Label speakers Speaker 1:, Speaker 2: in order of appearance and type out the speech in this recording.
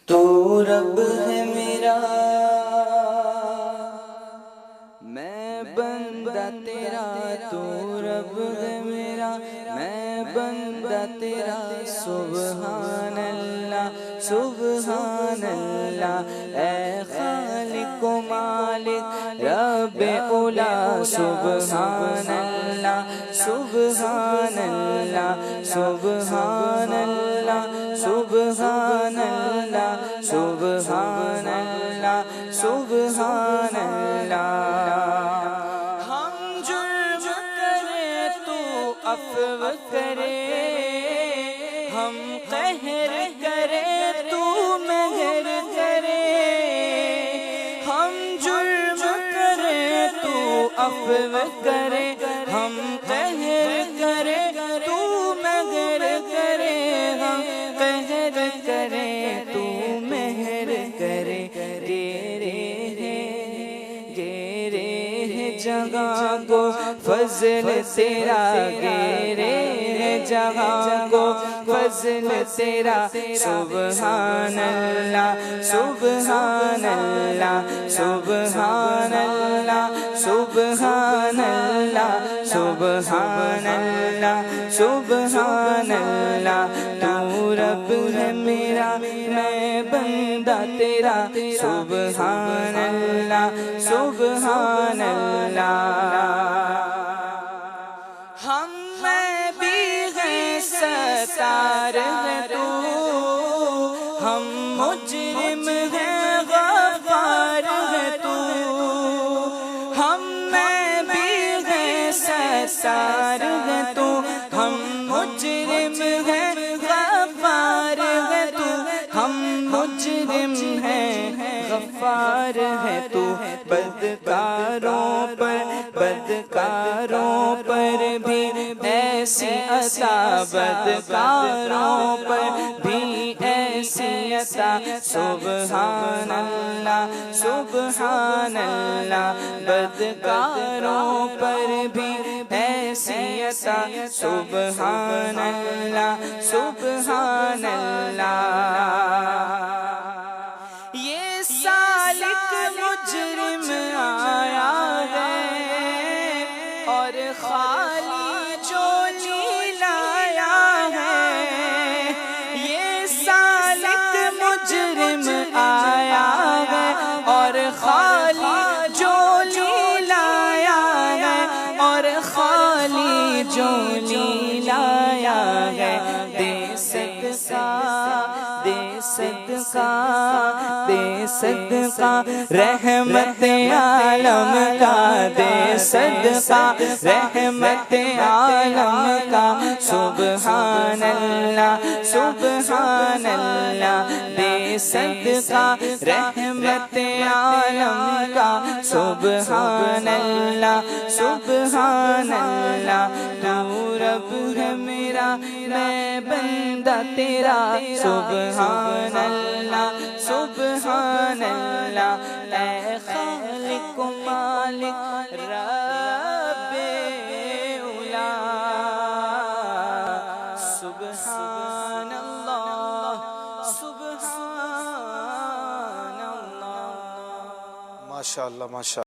Speaker 1: تو رب ہے میرا میں بندہ تیرا، تو رب ہے میرا میں بندہ تیرا، سبحان اللہ سبحان اللہ، اے خالق و مالک رب اولا، سبحان اللہ سبحان اللہ سبحان اللہ سبحان اللہ سبحان اللہ سبحان اللہ۔ ہم جرم کریں تو عفو کرے، ہم قہر کریں تو مہر کرے، ہم جرم کریں تو عفو کرے، ہم قہر کریں تو مہر کرے، ہم قہر کریں تو مہر کرے، گیرے جگہ کو فضل تیرا، گیرے جگہ کو فضل تیرا، سبحان اللہ سبحان اللہ سبحان اللہ سبحان اللہ سبحان اللہ سبحان اللہ۔ تو رب ہے میرا میں بندہ تیرا، سبحان اللہ سبحان اللہ۔ ہم میں بھی ہیں ستار ہے تو، ہم مجرم ہیں غفار ہے تو، ہم میں بھی ہیں ستار ہے تو، ہم مجرم ہیں غفار ہے تو، ہم مجرم ہیں غفار ہے تو، بدکاروں پر بھی ایسی عطا، بدکاروں پر بھی ایسی عطا، سبحان اللہ سبحان اللہ، بدکاروں پر بھی ایسی عطا، سبحان اللہ سبحان اللہ۔ یہ سالک مجرم آیا ہے اور خالی جھولی لایا ہے، یہ سالک مجرم آیا ہے اور خالی جھولی لایا ہے، اور خالی جھولی لایا ہے، دے صدقہ دے صدقہ دے صدقہ رحمت عالم کا، دے صدقہ رحمت عالم کا، سبحان اللہ سبحان اللہ، دے صدقہ رحمت عالم کا، سبحان اللہ سبحان اللہ۔ تو رب ہے میرا میں بندہ تیرا، سبحان اللہ سبحان اللہ، اے خالق و مالک رب اولا، سبحان اللہ سبحان اللہ۔
Speaker 2: ماشاءاللہ ماشاءاللہ۔